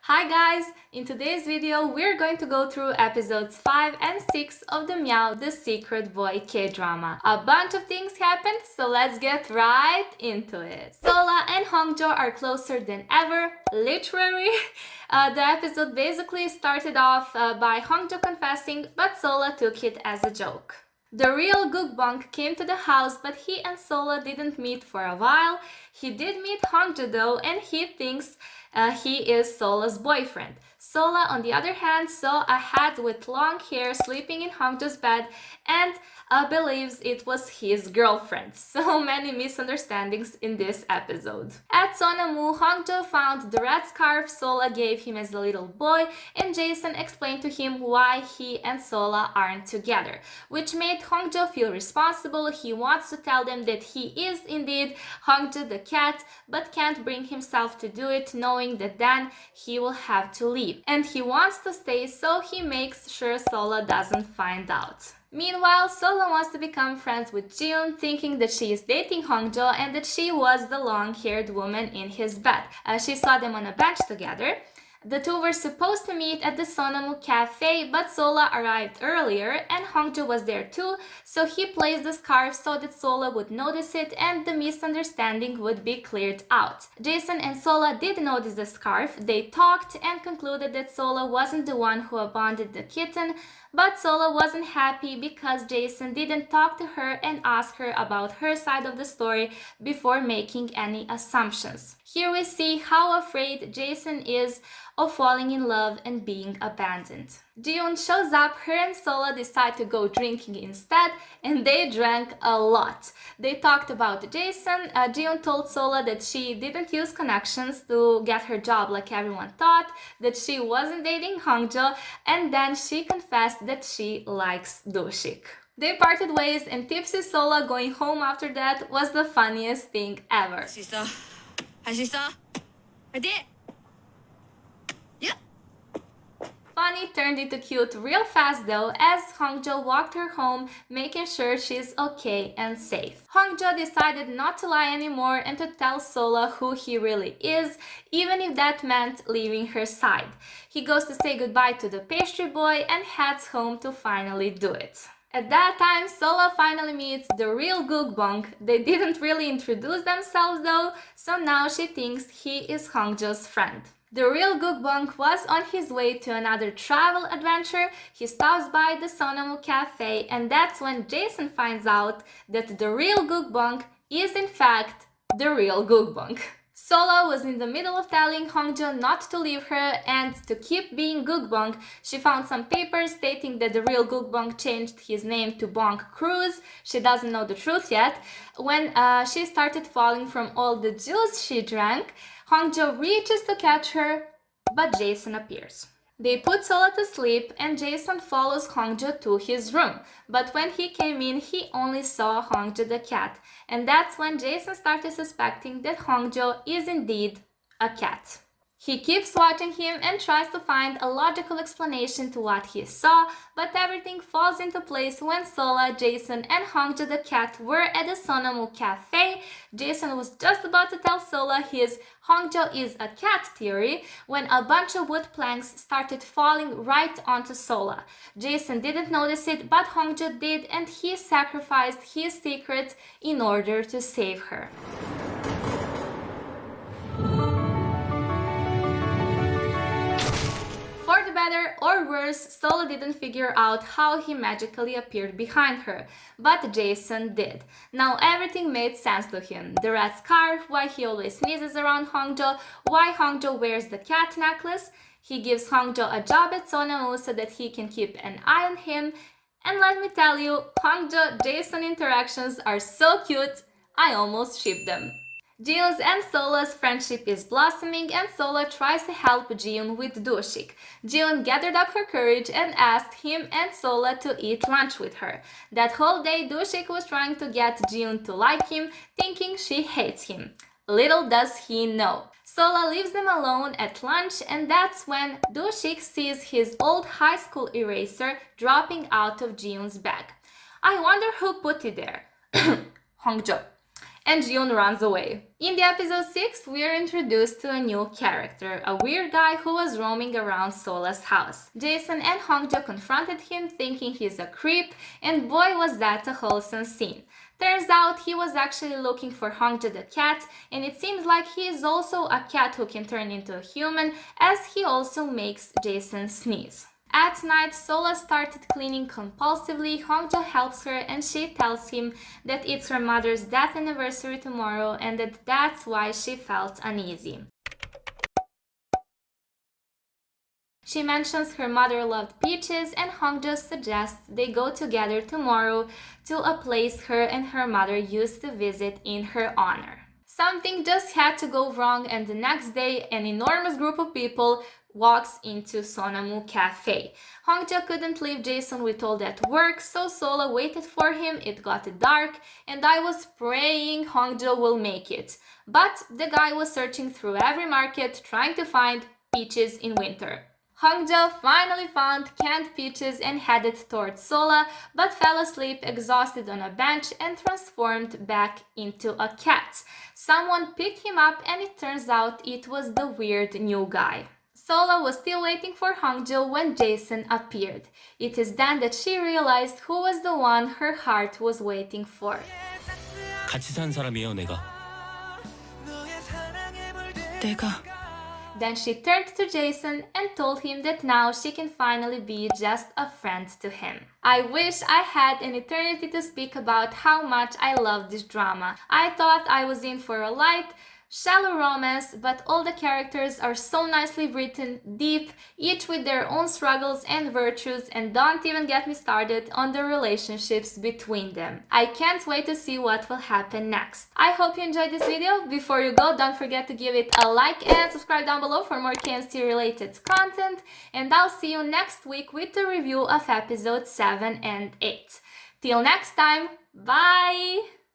Hi guys! In today's video, we're going to go through episodes 5 and 6 of the Meow the Secret Boy K-drama. A bunch of things happened, so let's get right into it. Sola and Hongjo are closer than ever, literally. The episode basically started off by Hongjo confessing, but Sola took it as a joke. The real Gukbong came to the house, but he and Sola didn't meet for a while. He did meet Hongjo though, and he thinks he is Sola's boyfriend. Sola, on the other hand, saw a hat with long hair sleeping in Hongjo's bed and believes it was his girlfriend. So many misunderstandings in this episode. At Sonamu, Hongjo found the red scarf Sola gave him as a little boy, and Jason explained to him why he and Sola aren't together, which made Hongjo feel responsible. He wants to tell them that he is indeed Hongjo the cat, but can't bring himself to do it, knowing that then he will have to leave. And he wants to stay, so he makes sure Sola doesn't find out. Meanwhile, Sola wants to become friends with Jiun, thinking that she is dating Hongjo and that she was the long-haired woman in his bed. She saw them on a bench together. The two were supposed to meet at the Sonamu cafe, but Sola arrived earlier and Hongjo was there too, so he placed the scarf so that Sola would notice it and the misunderstanding would be cleared out. Jason and Sola did notice the scarf. They talked and concluded that Sola wasn't the one who abandoned the kitten, but Sola wasn't happy because Jason didn't talk to her and ask her about her side of the story before making any assumptions. Here we see how afraid Jason is of falling in love and being abandoned. Jiun shows up, her and Sola decide to go drinking instead, and they drank a lot. They talked about Jason. Jiun told Sola that she didn't use connections to get her job like everyone thought, that she wasn't dating Hongjo, and then she confessed that she likes Dushik. They parted ways, and tipsy Sola going home after that was the funniest thing ever. Funny turned into cute real fast though, as Hongjo walked her home, making sure she's okay and safe. Hongjo decided not to lie anymore and to tell Sola who he really is, even if that meant leaving her side. He goes to say goodbye to the pastry boy and heads home to finally do it. At that time, Sola finally meets the real Gukbong. They didn't really introduce themselves though, so now she thinks he is Hongjo's friend. The real Gukbong was on his way to another travel adventure. He stops by the Sonamu cafe, and that's when Jason finds out that the real Gukbong is in fact the real Gukbong. Sola was in the middle of telling Hongjo not to leave her and to keep being Gukbong. She found some papers stating that the real Gukbong changed his name to Bong Cruz. She doesn't know the truth yet. When she started falling from all the juice she drank, Hongjo reaches to catch her, but Jason appears. They put Sola to sleep and Jason follows Hongjo to his room. But when he came in, he only saw Hongjo the cat. And that's when Jason started suspecting that Hongjo is indeed a cat. He keeps watching him and tries to find a logical explanation to what he saw, but everything falls into place when Sola, Jason, and Hongjo the cat were at the Sonamu cafe. Jason was just about to tell Sola his Hongjo is a cat theory when a bunch of wood planks started falling right onto Sola. Jason didn't notice it, but Hongjo did, and he sacrificed his secret in order to save her. For the better or worse, Sola didn't figure out how he magically appeared behind her, but Jason did. Now everything made sense to him. The red scarf, why he always sneezes around Hongjo, why Hongjo wears the cat necklace. He gives Hongjo a job at Sonamu so that he can keep an eye on him. And let me tell you, Hongjo-Jason interactions are so cute, I almost ship them. Jiun's and Sola's friendship is blossoming, and Sola tries to help Jiun with Dushik. Jiun gathered up her courage and asked him and Sola to eat lunch with her. That whole day, Dushik was trying to get Jiun to like him, thinking she hates him. Little does he know. Sola leaves them alone at lunch, and that's when Dushik sees his old high school eraser dropping out of Jiun's bag. I wonder who put it there. Hongjo. and Jun runs away. In the episode 6, we are introduced to a new character, a weird guy who was roaming around Sola's house. Jason and Hongjo confronted him thinking he's a creep, and boy was that a wholesome scene. Turns out he was actually looking for Hongjo the cat, and it seems like he is also a cat who can turn into a human, as he also makes Jason sneeze. At night, Sola started cleaning compulsively. Hongjo helps her and she tells him that it's her mother's death anniversary tomorrow and that that's why she felt uneasy. She mentions her mother loved peaches and Hongjo suggests they go together tomorrow to a place her and her mother used to visit in her honor. Something just had to go wrong, and the next day an enormous group of people walks into Sonamu Cafe. Hongjo couldn't leave Jason with all that work, so Sola waited for him. It got dark and I was praying Hongjo will make it. But the guy was searching through every market trying to find peaches in winter. Hongjo finally found canned peaches and headed towards Sola, but fell asleep exhausted on a bench and transformed back into a cat. Someone picked him up and it turns out it was the weird new guy. Sola was still waiting for Hongjo when Jason appeared. It is then that she realized who was the one her heart was waiting for. 같이 산 사람이에요, 내가. Then she turned to Jason and told him that now she can finally be just a friend to him. I wish I had an eternity to speak about how much I love this drama. I thought I was in for a light, shallow romance, but all the characters are so nicely written, deep, each with their own struggles and virtues, and don't even get me started on the relationships between them. I can't wait to see what will happen next. I hope you enjoyed this video. Before you go, don't forget to give it a like and subscribe down below for more KNC related content, and I'll see you next week with a review of episodes 7 and 8. Till next time, bye!